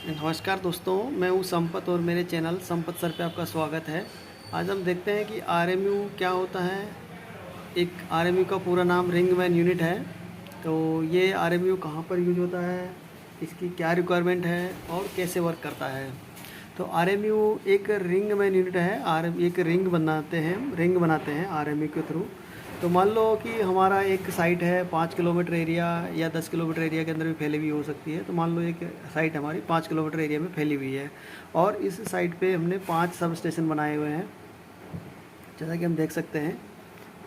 नमस्कार दोस्तों, मैं हूं संपत और मेरे चैनल संपत सर पे आपका स्वागत है। आज हम देखते हैं कि आरएमयू क्या होता है। एक आरएमयू का पूरा नाम रिंगमैन यूनिट है। तो ये आरएमयू कहाँ पर यूज होता है, इसकी क्या रिक्वायरमेंट है और कैसे वर्क करता है। तो आरएमयू एक रिंगमैन यूनिट है। एक रिंग बनाते हैं आरएमयू के थ्रू। तो मान लो कि हमारा एक साइट है 5 किलोमीटर एरिया या 10 किलोमीटर एरिया के अंदर भी फैली हुई हो सकती है। तो मान लो एक साइट हमारी 5 किलोमीटर एरिया में फैली हुई है और इस साइट पे हमने 5 सब स्टेशन बनाए हुए हैं, जैसा कि हम देख सकते हैं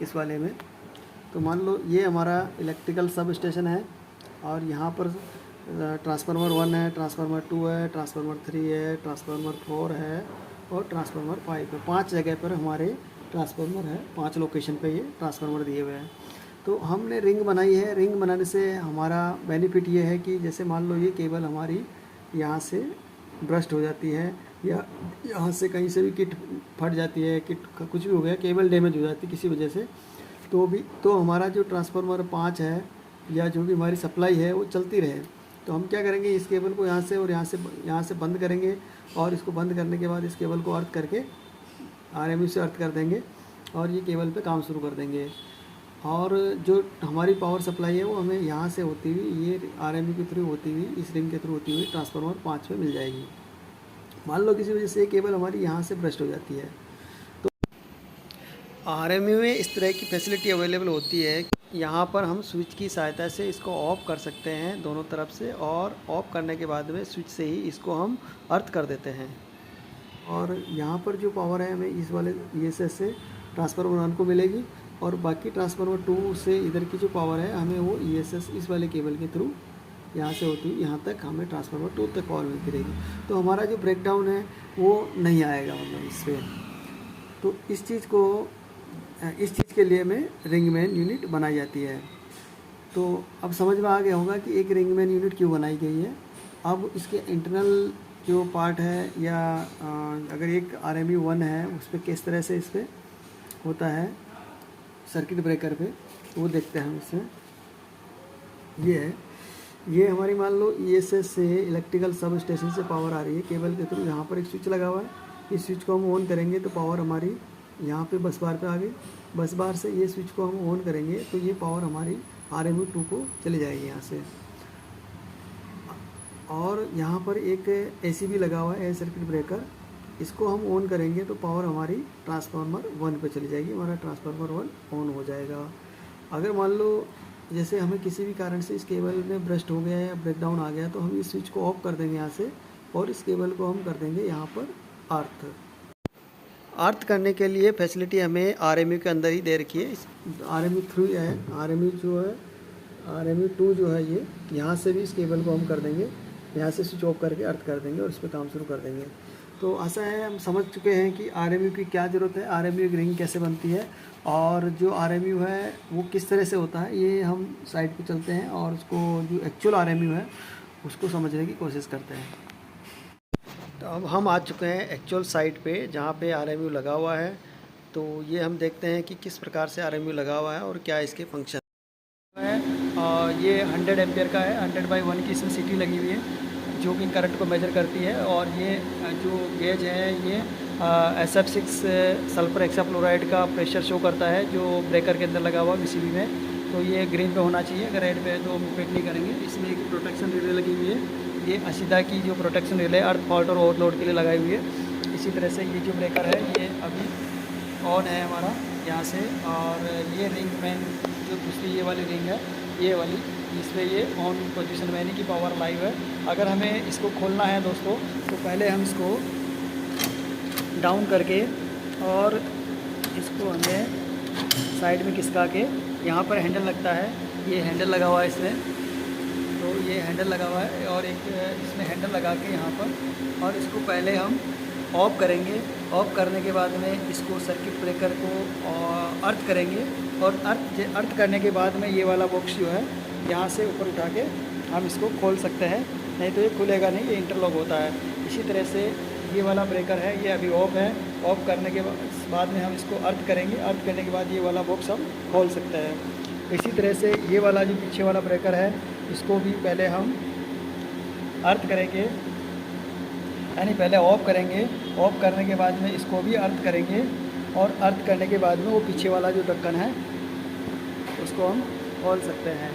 इस वाले में। तो मान लो ये हमारा इलेक्ट्रिकल सब स्टेशन है और यहाँ पर ट्रांसफार्मर 1 है, ट्रांसफार्मर 2 है, ट्रांसफार्मर 3 है, ट्रांसफार्मर 4 है और ट्रांसफार्मर 5 है। 5 जगह पर हमारे ट्रांसफार्मर है, 5 लोकेशन पे ये ट्रांसफार्मर दिए हुए हैं। तो हमने रिंग बनाई है। रिंग बनाने से हमारा बेनिफिट ये है कि जैसे मान लो ये केबल हमारी यहाँ से ब्रस्ट हो जाती है या यहाँ से कहीं से भी किट फट जाती है, किट कुछ भी हो गया, केबल डैमेज हो जाती है किसी वजह से, तो हमारा जो ट्रांसफार्मर 5 है या जो भी हमारी सप्लाई है वो चलती रहे। तो हम क्या करेंगे, इस केबल को यहाँ से और यहाँ से बंद करेंगे और इसको बंद करने के बाद इस केबल को अर्थ करके आरएमयू से अर्थ कर देंगे और ये केबल पे काम शुरू कर देंगे। और जो हमारी पावर सप्लाई है वो हमें यहाँ से होती हुई, ये आरएमयू के थ्रू होती हुई, इस रिंग के थ्रू होती हुई ट्रांसफार्मर 5 में मिल जाएगी। मान लो किसी वजह से ये केबल हमारी यहाँ से ब्रस्ट हो जाती है, तो आरएमयू में इस तरह की फैसिलिटी अवेलेबल होती है। यहाँ पर हम स्विच की सहायता से इसको ऑफ कर सकते हैं दोनों तरफ से, और ऑफ करने के बाद में स्विच से ही इसको हम अर्थ कर देते हैं। और यहाँ पर जो पावर है हमें इस वाले ESS से ट्रांसफार्मर 1 को मिलेगी और बाकी ट्रांसफार्मर 2 से इधर की जो पावर है हमें वो ESS इस वाले केबल के थ्रू यहाँ से होती हुई यहाँ तक हमें ट्रांसफार्मर 2 तक पावर मिलती रहेगी। तो हमारा जो ब्रेकडाउन है वो नहीं आएगा, मतलब इस पर। तो इस चीज़ के लिए में रिंगमैन यूनिट बनाई जाती है। तो अब समझ में आ गया होगा कि एक रिंगमैन यूनिट क्यों बनाई गई है। अब इसके इंटरनल जो पार्ट है या अगर एक आरएमयू 1 है उस पर किस तरह से इस पर होता है सर्किट ब्रेकर पे, वो देखते हैं हम इसमें। ये हमारी मान लो ESS से इलेक्ट्रिकल सब स्टेशन से पावर आ रही है केबल के थ्रू। यहाँ पर एक स्विच लगा हुआ है, इस स्विच को हम ऑन करेंगे तो पावर हमारी यहाँ पे बस बार पे आ गई। बस बार से ये स्विच को हम ऑन करेंगे तो ये पावर हमारी आरएमयू 2 को चली जाएगी यहाँ से। और यहाँ पर एक ACB लगा हुआ है, एयर सर्किट ब्रेकर, इसको हम ऑन करेंगे तो पावर हमारी ट्रांसफार्मर 1 पे चली जाएगी, हमारा ट्रांसफार्मर 1 ऑन हो जाएगा। अगर मान लो जैसे हमें किसी भी कारण से इस केबल में ब्रस्ट हो गया या ब्रेकडाउन आ गया तो हम इस स्विच को ऑफ कर देंगे यहाँ से और इस केबल को हम कर देंगे यहाँ पर अर्थ करने के लिए फैसिलिटी हमें आरएमयू के अंदर ही दे रखी है। आरएमयू 3 है, आरएमयू 2 जो है ये यहाँ से भी इस केबल को हम कर देंगे, यहाँ से स्विच ऑफ करके अर्थ कर देंगे और इस पर काम शुरू कर देंगे। तो ऐसा है, हम समझ चुके हैं कि आरएमयू की क्या ज़रूरत है, आरएमयू की रिंग कैसे बनती है और जो आरएमयू है वो किस तरह से होता है। ये हम साइड पे चलते हैं और उसको जो एक्चुअल आरएमयू है उसको समझने की कोशिश करते हैं। तो अब हम आ चुके हैं एक्चुअल साइट पे जहाँ पे आरएमयू लगा हुआ है। तो ये हम देखते हैं कि किस प्रकार से आरएमयू लगा हुआ है और क्या इसके फंक्शन है। ये 100 एम्पियर का है, 100/1 की इसमें सीटी लगी हुई है जो कि करंट को मेजर करती है। और ये जो गेज है ये SF6 सल्फर हेक्साफ्लोराइड का प्रेशर शो करता है जो ब्रेकर के अंदर लगा हुआ BCB में। तो ये ग्रीन पे होना चाहिए, अगर रेड पे है तो हम ऑपरेट नहीं करेंगे। इसमें एक प्रोटेक्शन रिले लगी हुई है, ये अशिदा की जो प्रोटेक्शन रिले अर्थ फॉल्ट और ओवरलोड के लिए लगाई हुई है। इसी तरह से ये जो ब्रेकर है ये अभी ऑन है हमारा यहाँ से। और ये रिंग मैन जो दूसरी ये वाली रिंग है, ये वाली, इस पर ये ऑन पोजीशन में, यानी कि पावर लाइव है। अगर हमें इसको खोलना है दोस्तों तो पहले हम इसको डाउन करके और इसको हमें साइड में खिसका के, यहाँ पर हैंडल लगता है, ये हैंडल लगा हुआ है इसमें। तो ये हैंडल लगा हुआ है और एक इसमें हैंडल लगा के यहाँ पर, और इसको पहले हम ऑफ करेंगे। ऑफ करने के बाद में इसको सर्किट ब्रेकर को अर्थ करेंगे और अर्थ करने के बाद में ये वाला बॉक्स जो है यहाँ से ऊपर उठा के हम इसको खोल सकते हैं, नहीं तो ये खुलेगा नहीं, ये इंटरलॉक होता है। इसी तरह से ये वाला ब्रेकर है, ये अभी ऑफ है। ऑफ करने के बाद में हम इसको अर्थ करेंगे, अर्थ करने के बाद ये वाला बॉक्स हम खोल सकते हैं। इसी तरह से ये वाला जो पीछे वाला ब्रेकर है इसको भी पहले हम अर्थ करेंगे यानी पहले ऑफ करेंगे, ऑफ करने के बाद में इसको भी अर्थ करेंगे, और अर्थ करने के बाद में वो पीछे वाला जो ढक्कन है उसको हम खोल सकते हैं।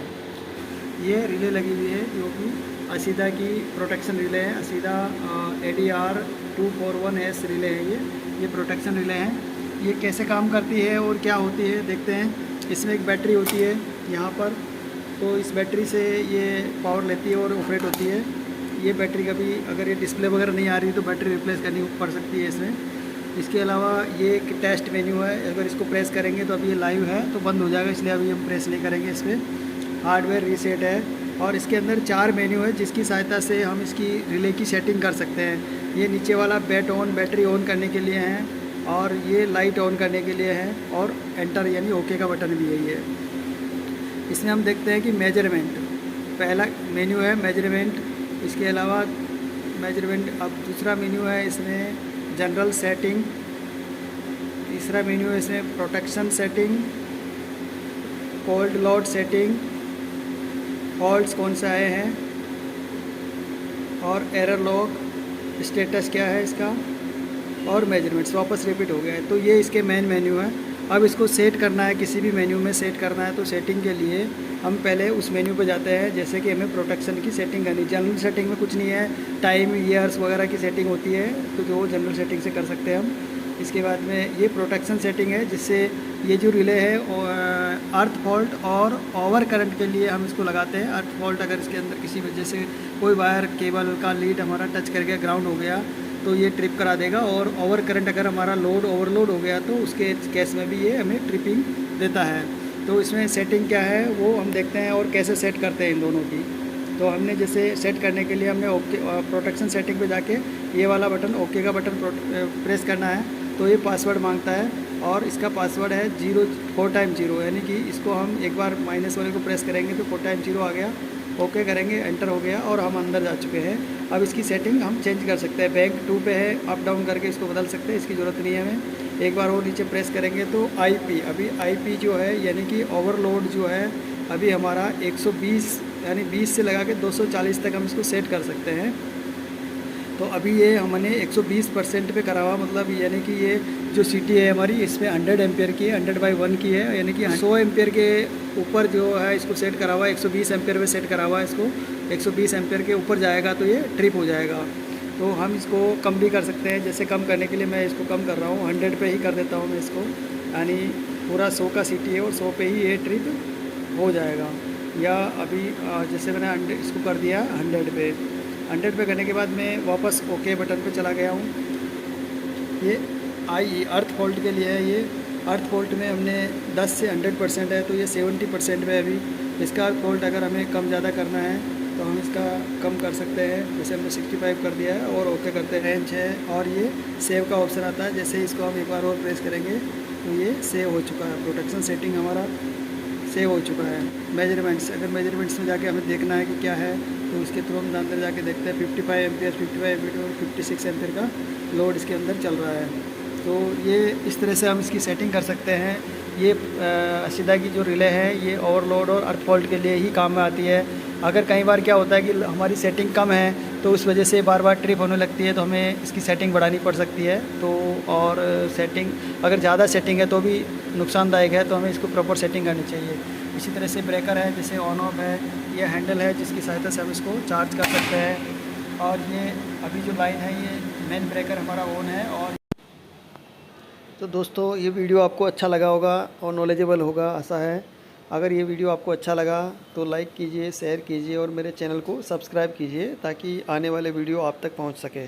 ये रिले लगी हुई है जो कि असीदा की प्रोटेक्शन रिले है। असीदा ADR 241S रिले है। ये प्रोटेक्शन रिले हैं। ये कैसे काम करती है और क्या होती है देखते हैं। इसमें एक बैटरी होती है यहाँ पर, तो इस बैटरी से ये पावर लेती है और ऑपरेट होती है। ये बैटरी कभी अगर ये डिस्प्ले वगैरह नहीं आ रही तो बैटरी रिप्लेस करनी पड़ सकती है इसमें। इसके अलावा ये एक टेस्ट मेन्यू है, अगर इसको प्रेस करेंगे तो अभी ये लाइव है तो बंद हो जाएगा, इसलिए अभी हम प्रेस नहीं करेंगे इस पर। हार्डवेयर रीसेट है, और इसके अंदर 4 मेन्यू है जिसकी सहायता से हम इसकी रिले की सेटिंग कर सकते हैं। ये नीचे वाला बैट ऑन, बैटरी ऑन करने के लिए है, और ये लाइट ऑन करने के लिए है, और एंटर यानी ओके का बटन भी यही है। इसमें हम देखते हैं कि मेजरमेंट पहला मेन्यू है, मेजरमेंट। इसके अलावा मेजरमेंट, अब दूसरा मेन्यू है इसमें जनरल सेटिंग। तीसरा मेन्यू है इसमें protection setting, cold load setting, faults कौन से आए हैं, और एरर लॉग, स्टेटस क्या है इसका, और मेजरमेंट्स वापस रिपीट हो गया है। तो ये इसके मेन मेन्यू है। अब इसको सेट करना है, किसी भी मेन्यू में सेट करना है तो सेटिंग के लिए हम पहले उस मेन्यू पे जाते हैं। जैसे कि हमें प्रोटेक्शन की सेटिंग करनी, जनरल सेटिंग में कुछ नहीं है, टाइम, ईयर्स वगैरह की सेटिंग होती है, तो जो जनरल सेटिंग से कर सकते हैं हम। इसके बाद में ये प्रोटेक्शन सेटिंग है, जिससे ये जो रिले है अर्थ फॉल्ट और ओवर करंट के लिए हम इसको लगाते हैं। अर्थ फॉल्ट अगर इसके अंदर किसी वजह से कोई वायर, केबल का लीड हमारा टच करके ग्राउंड हो गया तो ये ट्रिप करा देगा, और ओवर करंट अगर हमारा लोड ओवरलोड हो गया तो उसके केस में भी ये हमें ट्रिपिंग देता है। तो इसमें सेटिंग क्या है वो हम देखते हैं और कैसे सेट करते हैं इन दोनों की। तो हमने जैसे सेट करने के लिए हमने ओके प्रोटेक्शन सेटिंग पे जाके ये वाला बटन, ओके का बटन प्रेस करना है, तो ये पासवर्ड मांगता है, और इसका पासवर्ड है 4 टाइम 0, यानी कि इसको हम एक बार माइनस वाले को प्रेस करेंगे तो 4 टाइम 0 आ गया, ओके करेंगे, एंटर हो गया, और हम अंदर जा चुके हैं। अब इसकी सेटिंग हम चेंज कर सकते हैं। बैंक 2 पे है, अप डाउन करके इसको बदल सकते हैं, इसकी ज़रूरत नहीं है हमें। एक बार वो नीचे प्रेस करेंगे तो IP, अभी IP जो है यानी कि ओवरलोड जो है अभी हमारा 120 यानी 20 से लगा के 240 तक हम इसको सेट कर सकते हैं। तो अभी ये हमने 120% पे करा हुआ, मतलब यानी कि ये जो CT है हमारी इसमें 100 एम्पियर की है, 100/1 की है, यानी कि 100 एम्पियर के ऊपर जो है इसको सेट करा हुआ है। 120 एम्पियर पे सेट करा हुआ है इसको, 120 एम्पियर के ऊपर जाएगा तो ये ट्रिप हो जाएगा। तो हम इसको कम भी कर सकते हैं, जैसे कम करने के लिए मैं इसको कम कर रहा हूँ, 100 पे ही कर देता हूँ मैं इसको, यानी पूरा 100 का CT है और 100 पे ही ये ट्रिप हो जाएगा। या अभी जैसे मैंने इसको कर दिया 100 पे करने के बाद मैं वापस ओके बटन पे चला गया हूँ। ये अर्थ फॉल्ट के लिए है। ये अर्थ फॉल्ट में हमने 10 से 100% है, तो ये 70% पे अभी। इसका अर्थ फॉल्ट अगर हमें कम ज़्यादा करना है तो हम इसका कम कर सकते हैं, जैसे हमने 65 कर दिया है, और ओके करते हैं। रेंज है, और ये सेव का ऑप्शन आता है, जैसे इसको हम एक बार और प्रेस करेंगे तो ये सेव हो चुका है। प्रोटेक्शन सेटिंग हमारा सेव हो चुका है। मेजरमेंट्स, अगर मेजरमेंट्स में जाके हमें देखना है कि क्या है तो इसके थ्रू हम अंदर जाके देखते हैं। 55 एम्पियर और 56 एम्पियर का लोड इसके अंदर चल रहा है। तो ये इस तरह से हम इसकी सेटिंग कर सकते हैं। ये असीदा की जो रिले है ये ओवरलोड और अर्थ फॉल्ट के लिए ही काम में आती है। अगर कई बार क्या होता है कि हमारी सेटिंग कम है तो उस वजह से बार बार ट्रिप होने लगती है, तो हमें इसकी सेटिंग बढ़ानी पड़ सकती है। तो और सेटिंग अगर ज़्यादा सेटिंग है तो भी नुकसानदायक है, तो हमें इसको प्रॉपर सेटिंग करनी चाहिए। इसी तरह से ब्रेकर है, जैसे ऑन ऑफ है, ये हैंडल है जिसकी सहायता से हम इसको चार्ज कर सकते हैं। और ये अभी जो लाइन है ये मेन ब्रेकर हमारा ऑन है। और तो दोस्तों ये वीडियो आपको अच्छा लगा होगा और नॉलेजेबल होगा, आशा है। अगर ये वीडियो आपको अच्छा लगा तो लाइक कीजिए, शेयर कीजिए और मेरे चैनल को सब्सक्राइब कीजिए ताकि आने वाले वीडियो आप तक पहुंच सके।